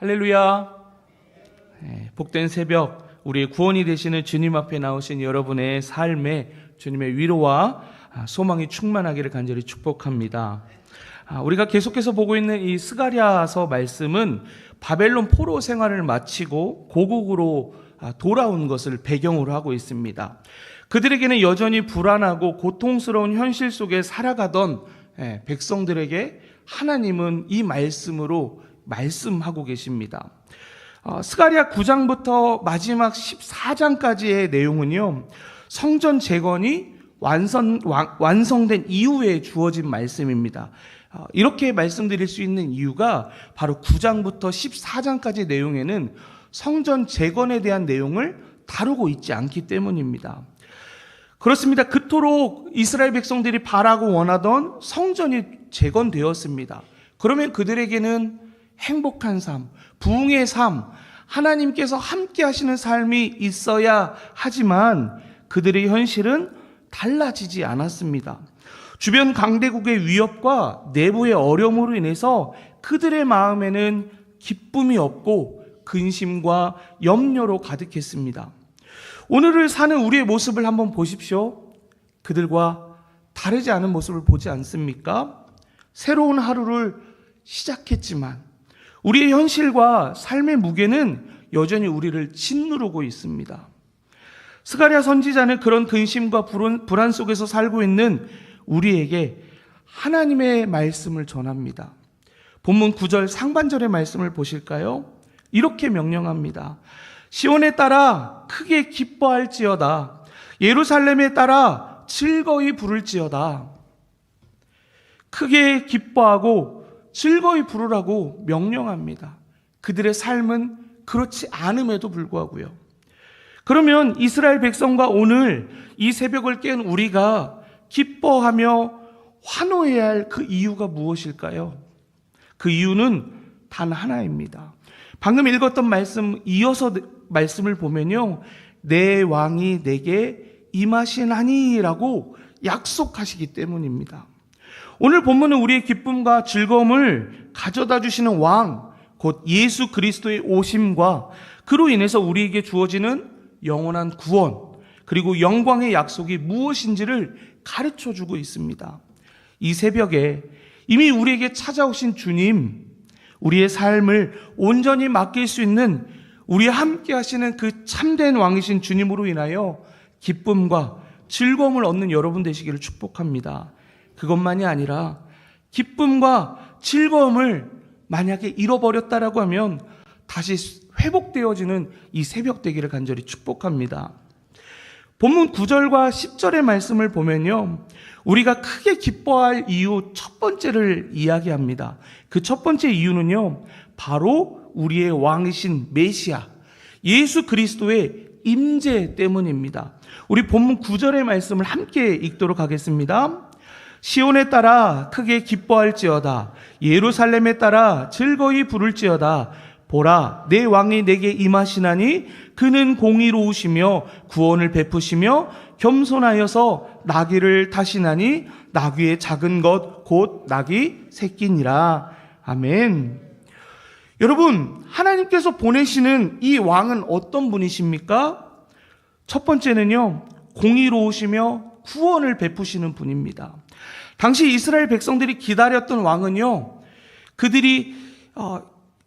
할렐루야. 복된 새벽, 우리의 구원이 되시는 주님 앞에 나오신 여러분의 삶에 주님의 위로와 소망이 충만하기를 간절히 축복합니다. 우리가 계속해서 보고 있는 이 스가랴서 말씀은 바벨론 포로 생활을 마치고 고국으로 돌아온 것을 배경으로 하고 있습니다. 그들에게는 여전히 불안하고 고통스러운 현실 속에 살아가던 백성들에게 하나님은 이 말씀으로 말씀하고 계십니다. 스가랴 9장부터 마지막 14장까지의 내용은요, 성전 재건이 완성된 이후에 주어진 말씀입니다. 이렇게 말씀드릴 수 있는 이유가 바로 9장부터 14장까지 내용에는 성전 재건에 대한 내용을 다루고 있지 않기 때문입니다. 그렇습니다. 그토록 이스라엘 백성들이 바라고 원하던 성전이 재건되었습니다. 그러면 그들에게는 행복한 삶, 부흥의 삶, 하나님께서 함께 하시는 삶이 있어야 하지만 그들의 현실은 달라지지 않았습니다. 주변 강대국의 위협과 내부의 어려움으로 인해서 그들의 마음에는 기쁨이 없고 근심과 염려로 가득했습니다. 오늘을 사는 우리의 모습을 한번 보십시오. 그들과 다르지 않은 모습을 보지 않습니까? 새로운 하루를 시작했지만 우리의 현실과 삶의 무게는 여전히 우리를 짓누르고 있습니다. 스가랴 선지자는 그런 근심과 불안 속에서 살고 있는 우리에게 하나님의 말씀을 전합니다. 본문 9절 상반절의 말씀을 보실까요? 이렇게 명령합니다. 시온에 따라 크게 기뻐할지어다. 예루살렘에 따라 즐거이 부를지어다. 크게 기뻐하고 즐거이 부르라고 명령합니다. 그들의 삶은 그렇지 않음에도 불구하고요. 그러면 이스라엘 백성과 오늘 이 새벽을 깬 우리가 기뻐하며 환호해야 할 그 이유가 무엇일까요? 그 이유는 단 하나입니다. 방금 읽었던 말씀 이어서 말씀을 보면요, 내 왕이 내게 임하시나니라고 약속하시기 때문입니다. 오늘 본문은 우리의 기쁨과 즐거움을 가져다 주시는 왕, 곧 예수 그리스도의 오심과 그로 인해서 우리에게 주어지는 영원한 구원, 그리고 영광의 약속이 무엇인지를 가르쳐주고 있습니다. 이 새벽에 이미 우리에게 찾아오신 주님, 우리의 삶을 온전히 맡길 수 있는 우리와 함께 하시는 그 참된 왕이신 주님으로 인하여 기쁨과 즐거움을 얻는 여러분 되시기를 축복합니다. 그것만이 아니라 기쁨과 즐거움을 만약에 잃어버렸다라고 하면 다시 회복되어지는 이 새벽 되기를 간절히 축복합니다. 본문 9절과 10절의 말씀을 보면요, 우리가 크게 기뻐할 이유 첫 번째를 이야기합니다. 그 첫 번째 이유는요, 바로 우리의 왕이신 메시아 예수 그리스도의 임재 때문입니다. 우리 본문 9절의 말씀을 함께 읽도록 하겠습니다. 시온에 따라 크게 기뻐할지어다. 예루살렘에 따라 즐거이 부를지어다. 보라, 내 왕이 내게 임하시나니 그는 공의로우시며 구원을 베푸시며 겸손하여서 나귀를 타시나니 나귀의 작은 것 곧 나귀 새끼니라. 아멘. 여러분, 하나님께서 보내시는 이 왕은 어떤 분이십니까? 첫 번째는요, 공의로우시며 구원을 베푸시는 분입니다. 당시 이스라엘 백성들이 기다렸던 왕은요, 그들이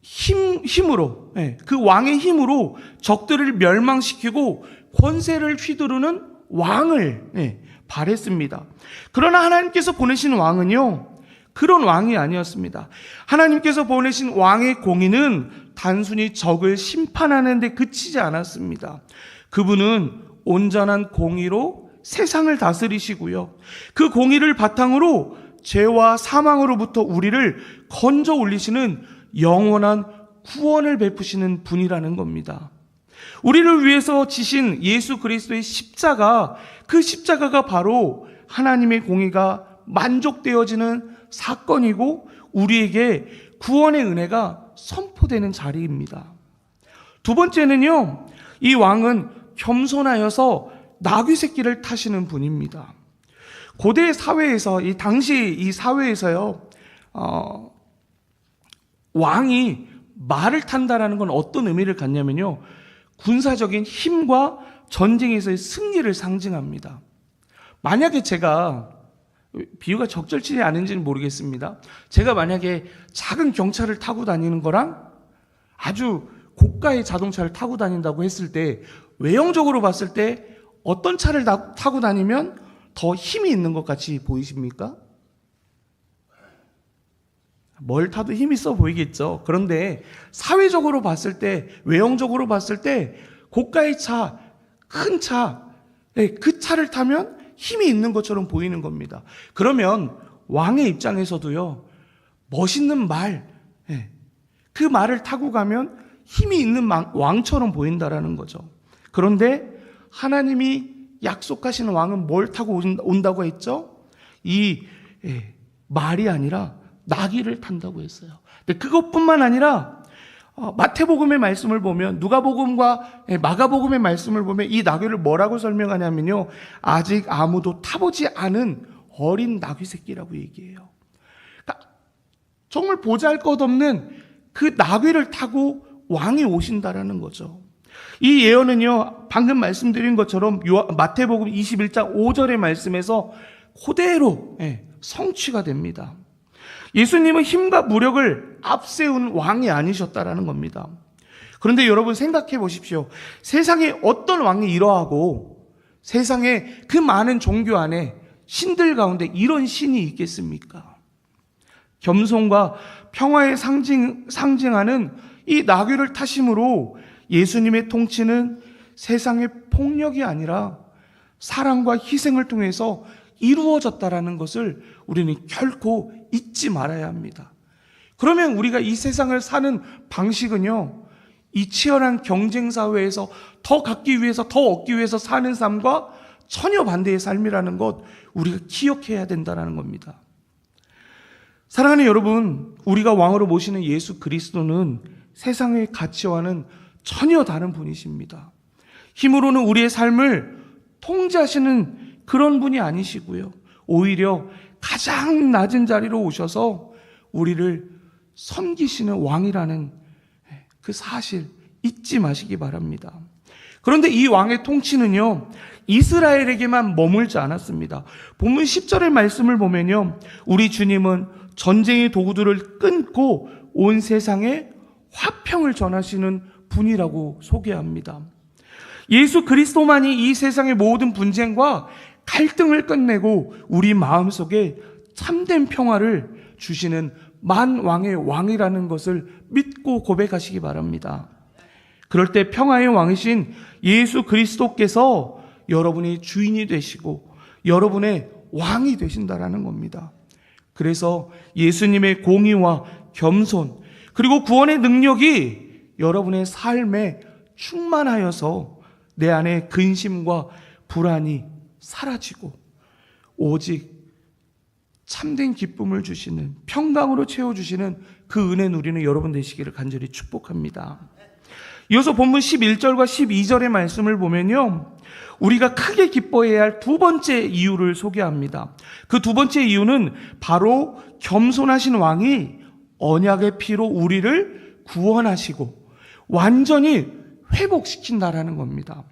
힘으로, 그 왕의 힘으로 적들을 멸망시키고 권세를 휘두르는 왕을 바랬습니다. 그러나 하나님께서 보내신 왕은요, 그런 왕이 아니었습니다. 하나님께서 보내신 왕의 공의는 단순히 적을 심판하는 데 그치지 않았습니다. 그분은 온전한 공의로 세상을 다스리시고요, 그 공의를 바탕으로 죄와 사망으로부터 우리를 건져 올리시는 영원한 구원을 베푸시는 분이라는 겁니다. 우리를 위해서 지신 예수 그리스도의 십자가, 그 십자가가 바로 하나님의 공의가 만족되어지는 사건이고 우리에게 구원의 은혜가 선포되는 자리입니다. 두 번째는요, 이 왕은 겸손하여서 나귀 새끼를 타시는 분입니다. 고대 사회에서, 당시 이 사회에서요, 왕이 말을 탄다라는 건 어떤 의미를 갖냐면요, 군사적인 힘과 전쟁에서의 승리를 상징합니다. 만약에 제가, 비유가 적절치 않은지는 모르겠습니다. 제가 만약에 작은 경차를 타고 다니는 거랑 아주 고가의 자동차를 타고 다닌다고 했을 때, 외형적으로 봤을 때 어떤 차를 타고 다니면 더 힘이 있는 것 같이 보이십니까? 뭘 타도 힘이 있어 보이겠죠. 그런데 사회적으로 봤을 때, 외형적으로 봤을 때 고가의 차, 큰 차, 그 차를 타면 힘이 있는 것처럼 보이는 겁니다. 그러면 왕의 입장에서도요, 멋있는 말, 그 말을 타고 가면 힘이 있는 왕처럼 보인다라는 거죠. 그런데 하나님이 약속하시는 왕은 뭘 타고 온다고 했죠? 이 말이 아니라 나귀를 탄다고 했어요. 근데 그것뿐만 아니라 마태복음의 말씀을 보면, 누가복음과 마가복음의 말씀을 보면 이 나귀를 뭐라고 설명하냐면요, 아직 아무도 타보지 않은 어린 나귀 새끼라고 얘기해요. 그러니까 정말 보잘것없는 그 나귀를 타고 왕이 오신다라는 거죠. 이 예언은요, 방금 말씀드린 것처럼 마태복음 21장 5절의 말씀에서 그대로 성취가 됩니다. 예수님은 힘과 무력을 앞세운 왕이 아니셨다라는 겁니다. 그런데 여러분 생각해 보십시오. 세상에 어떤 왕이 이러하고 세상에 그 많은 종교 안에 신들 가운데 이런 신이 있겠습니까? 겸손과 평화의 상징하는 이 나귀를 타심으로 예수님의 통치는 세상의 폭력이 아니라 사랑과 희생을 통해서 이루어졌다라는 것을 우리는 결코 잊지 말아야 합니다. 그러면 우리가 이 세상을 사는 방식은요, 이 치열한 경쟁 사회에서 더 갖기 위해서, 더 얻기 위해서 사는 삶과 전혀 반대의 삶이라는 것 우리가 기억해야 된다는 겁니다. 사랑하는 여러분, 우리가 왕으로 모시는 예수 그리스도는 세상의 가치와는 전혀 다른 분이십니다. 힘으로는 우리의 삶을 통제하시는 그런 분이 아니시고요, 오히려 가장 낮은 자리로 오셔서 우리를 섬기시는 왕이라는 그 사실 잊지 마시기 바랍니다. 그런데 이 왕의 통치는요, 이스라엘에게만 머물지 않았습니다. 본문 10절의 말씀을 보면요, 우리 주님은 전쟁의 도구들을 끊고 온 세상에 화평을 전하시는 분이라고 소개합니다. 예수 그리스도만이 이 세상의 모든 분쟁과 갈등을 끝내고 우리 마음속에 참된 평화를 주시는 만왕의 왕이라는 것을 믿고 고백하시기 바랍니다. 그럴 때 평화의 왕이신 예수 그리스도께서 여러분의 주인이 되시고 여러분의 왕이 되신다라는 겁니다. 그래서 예수님의 공의와 겸손, 그리고 구원의 능력이 여러분의 삶에 충만하여서 내 안에 근심과 불안이 사라지고 오직 참된 기쁨을 주시는, 평강으로 채워주시는 그 은혜 누리는 여러분 되시기를 간절히 축복합니다. 이어서 본문 11절과 12절의 말씀을 보면요, 우리가 크게 기뻐해야 할 두 번째 이유를 소개합니다. 그 두 번째 이유는 바로 겸손하신 왕이 언약의 피로 우리를 구원하시고 완전히 회복시킨다라는 겁니다.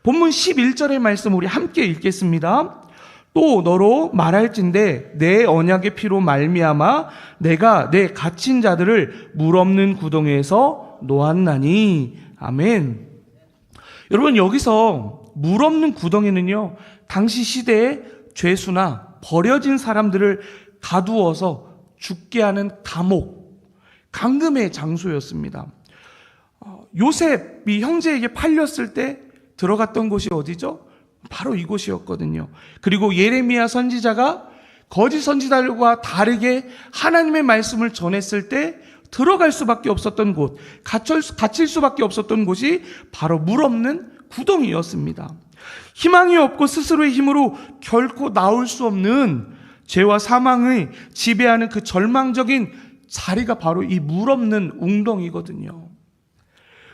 본문 11절의 말씀 우리 함께 읽겠습니다. 또 너로 말할진대 내 언약의 피로 말미암아 내가 내 갇힌 자들을 물 없는 구덩이에서 놓았나니. 아멘. 여러분, 여기서 물 없는 구덩이는요, 당시 시대의 죄수나 버려진 사람들을 가두어서 죽게 하는 감옥, 감금의 장소였습니다. 요셉이 형제에게 팔렸을 때 들어갔던 곳이 어디죠? 바로 이곳이었거든요. 그리고 예레미야 선지자가 거짓 선지자들과 다르게 하나님의 말씀을 전했을 때 들어갈 수밖에 없었던 곳, 갇힐 수밖에 없었던 곳이 바로 물 없는 구덩이였습니다. 희망이 없고 스스로의 힘으로 결코 나올 수 없는 죄와 사망의 지배하는 그 절망적인 자리가 바로 이 물 없는 웅덩이거든요.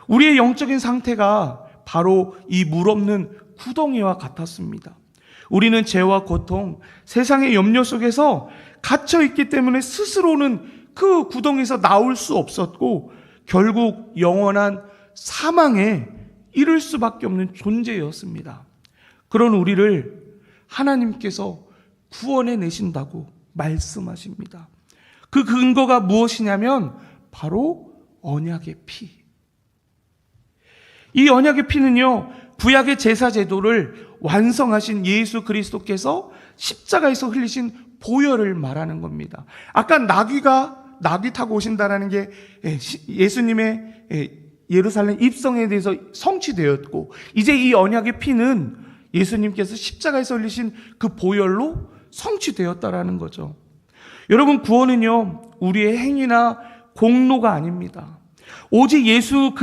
우리의 영적인 상태가 바로 이 물 없는 구덩이와 같았습니다. 우리는 죄와 고통, 세상의 염려 속에서 갇혀 있기 때문에 스스로는 그 구덩이에서 나올 수 없었고 결국 영원한 사망에 이를 수밖에 없는 존재였습니다. 그런 우리를 하나님께서 구원해 내신다고 말씀하십니다. 그 근거가 무엇이냐면 바로 언약의 피. 이 언약의 피는요, 구약의 제사 제도를 완성하신 예수 그리스도께서 십자가에서 흘리신 보혈을 말하는 겁니다. 아까 나귀 타고 오신다라는 게 예수님의 예루살렘 입성에 대해서 성취되었고, 이제 이 언약의 피는 예수님께서 십자가에서 흘리신 그 보혈로 성취되었다라는 거죠. 여러분, 구원은요, 우리의 행위나 공로가 아닙니다. 오직 예수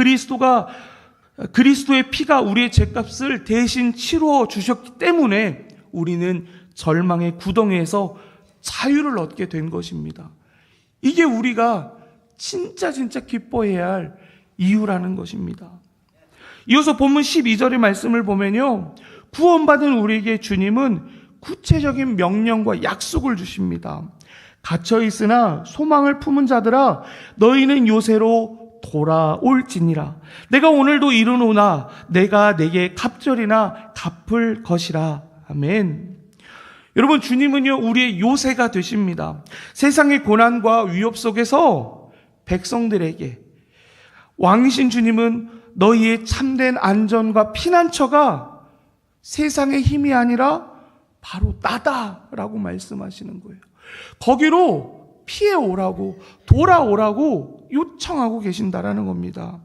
그리스도의 피가 우리의 죄값을 대신 치루어 주셨기 때문에 우리는 절망의 구덩이에서 자유를 얻게 된 것입니다. 이게 우리가 진짜 기뻐해야 할 이유라는 것입니다. 이어서 본문 12절의 말씀을 보면요, 구원받은 우리에게 주님은 구체적인 명령과 약속을 주십니다. 갇혀있으나 소망을 품은 자들아, 너희는 요새로 돌아올지니라. 내가 오늘도 이르노나 내가 내게 갑절이나 갚을 것이라. 아멘. 여러분, 주님은요, 우리의 요새가 되십니다. 세상의 고난과 위협 속에서 백성들에게 왕이신 주님은 너희의 참된 안전과 피난처가 세상의 힘이 아니라 바로 나다라고 말씀하시는 거예요. 거기로 피해 오라고, 돌아오라고 요청하고 계신다라는 겁니다.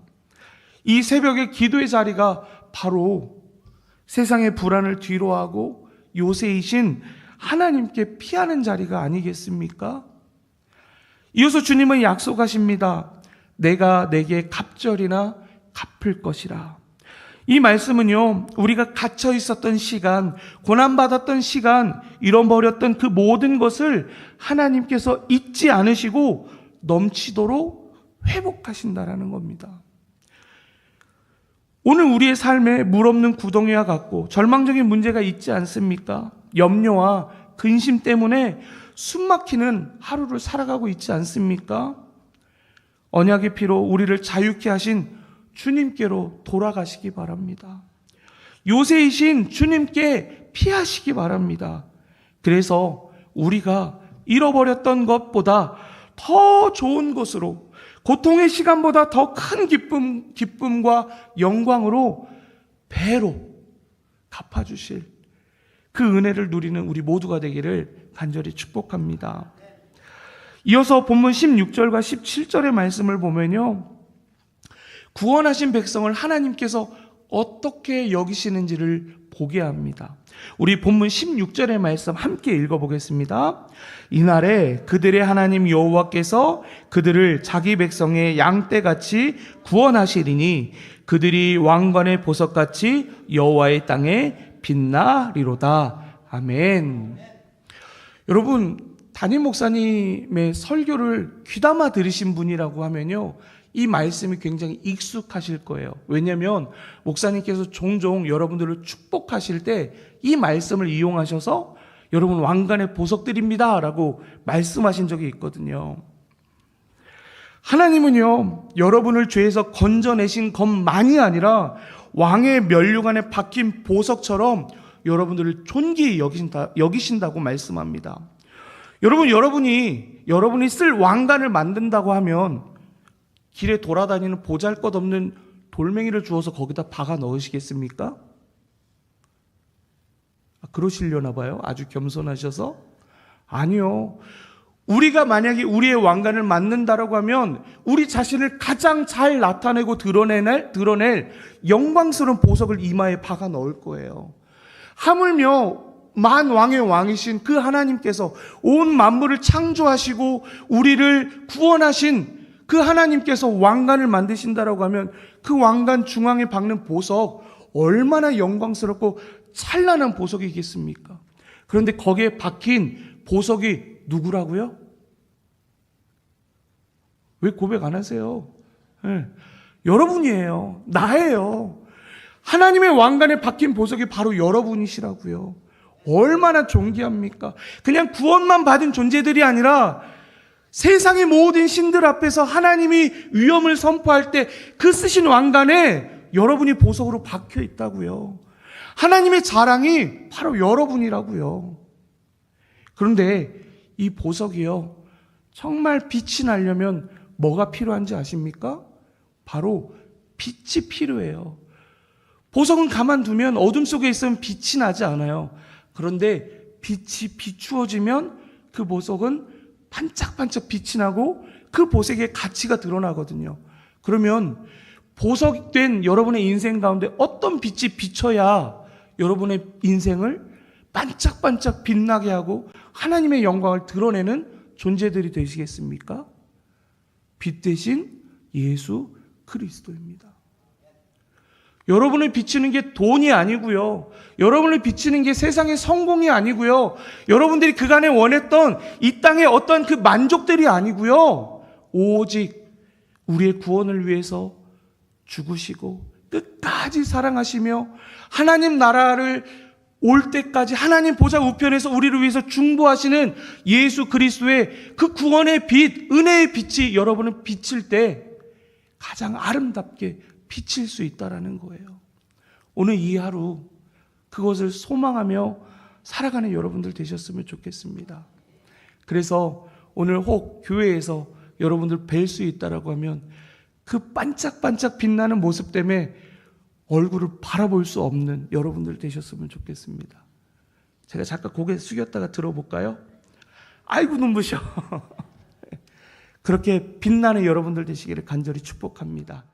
이 새벽의 기도의 자리가 바로 세상의 불안을 뒤로하고 요새이신 하나님께 피하는 자리가 아니겠습니까? 이어서 주님은 약속하십니다. 내가 내게 갑절이나 갚을 것이라. 이 말씀은요, 우리가 갇혀 있었던 시간, 고난받았던 시간, 잃어버렸던 그 모든 것을 하나님께서 잊지 않으시고 넘치도록 회복하신다라는 겁니다. 오늘 우리의 삶에 물 없는 구덩이와 같고 절망적인 문제가 있지 않습니까? 염려와 근심 때문에 숨막히는 하루를 살아가고 있지 않습니까? 언약의 피로 우리를 자유케 하신 주님께로 돌아가시기 바랍니다. 요새이신 주님께 피하시기 바랍니다. 그래서 우리가 잃어버렸던 것보다 더 좋은 것으로, 고통의 시간보다 더 큰 기쁨과 영광으로 배로 갚아주실 그 은혜를 누리는 우리 모두가 되기를 간절히 축복합니다. 이어서 본문 16절과 17절의 말씀을 보면요, 구원하신 백성을 하나님께서 어떻게 여기시는지를 보게 합니다. 우리 본문 16절의 말씀 함께 읽어보겠습니다. 이날에 그들의 하나님 여호와께서 그들을 자기 백성의 양떼같이 구원하시리니 그들이 왕관의 보석같이 여호와의 땅에 빛나리로다. 아멘. 여러분, 담임 목사님의 설교를 귀담아 들으신 분이라고 하면요, 이 말씀이 굉장히 익숙하실 거예요. 왜냐하면 목사님께서 종종 여러분들을 축복하실 때 이 말씀을 이용하셔서 여러분 왕관의 보석드립니다 라고 말씀하신 적이 있거든요. 하나님은요, 여러분을 죄에서 건져내신 것만이 아니라 왕의 면류관에 박힌 보석처럼 여러분들을 존귀히 여기신다고 말씀합니다. 여러분이 쓸 왕관을 만든다고 하면 길에 돌아다니는 보잘것없는 돌멩이를 주워서 거기다 박아 넣으시겠습니까? 그러시려나 봐요. 아주 겸손하셔서. 아니요. 우리가 만약에 우리의 왕관을 만든다라고 하면 우리 자신을 가장 잘 나타내고 드러낼 영광스러운 보석을 이마에 박아 넣을 거예요. 하물며 만왕의 왕이신 그 하나님께서 온 만물을 창조하시고 우리를 구원하신 그 하나님께서 왕관을 만드신다라고 하면 그 왕관 중앙에 박는 보석 얼마나 영광스럽고 찬란한 보석이겠습니까? 그런데 거기에 박힌 보석이 누구라고요? 왜 고백 안 하세요? 네. 여러분이에요. 나예요. 하나님의 왕관에 박힌 보석이 바로 여러분이시라고요. 얼마나 존귀합니까? 그냥 구원만 받은 존재들이 아니라 세상의 모든 신들 앞에서 하나님이 위엄을 선포할 때 그 쓰신 왕관에 여러분이 보석으로 박혀 있다고요. 하나님의 자랑이 바로 여러분이라고요. 그런데 이 보석이요, 정말 빛이 나려면 뭐가 필요한지 아십니까? 바로 빛이 필요해요. 보석은 가만두면 어둠 속에 있으면 빛이 나지 않아요. 그런데 빛이 비추어지면 그 보석은 반짝반짝 빛이 나고 그 보석의 가치가 드러나거든요. 그러면 보석된 여러분의 인생 가운데 어떤 빛이 비춰야 여러분의 인생을 반짝반짝 빛나게 하고 하나님의 영광을 드러내는 존재들이 되시겠습니까? 빛 대신 예수 그리스도입니다. 여러분을 비추는 게 돈이 아니고요. 여러분을 비추는 게 세상의 성공이 아니고요. 여러분들이 그간에 원했던 이 땅의 어떤 그 만족들이 아니고요. 오직 우리의 구원을 위해서 죽으시고 끝까지 사랑하시며 하나님 나라를 올 때까지 하나님 보좌 우편에서 우리를 위해서 중보하시는 예수 그리스도의 그 구원의 빛, 은혜의 빛이 여러분을 비칠 때 가장 아름답게 비칠 수 있다라는 거예요. 오늘 이 하루 그것을 소망하며 살아가는 여러분들 되셨으면 좋겠습니다. 그래서 오늘 혹 교회에서 여러분들 뵐 수 있다라고 하면 그 반짝반짝 빛나는 모습 때문에 얼굴을 바라볼 수 없는 여러분들 되셨으면 좋겠습니다. 제가 잠깐 고개 숙였다가 들어볼까요? 아이고 눈부셔. 그렇게 빛나는 여러분들 되시기를 간절히 축복합니다.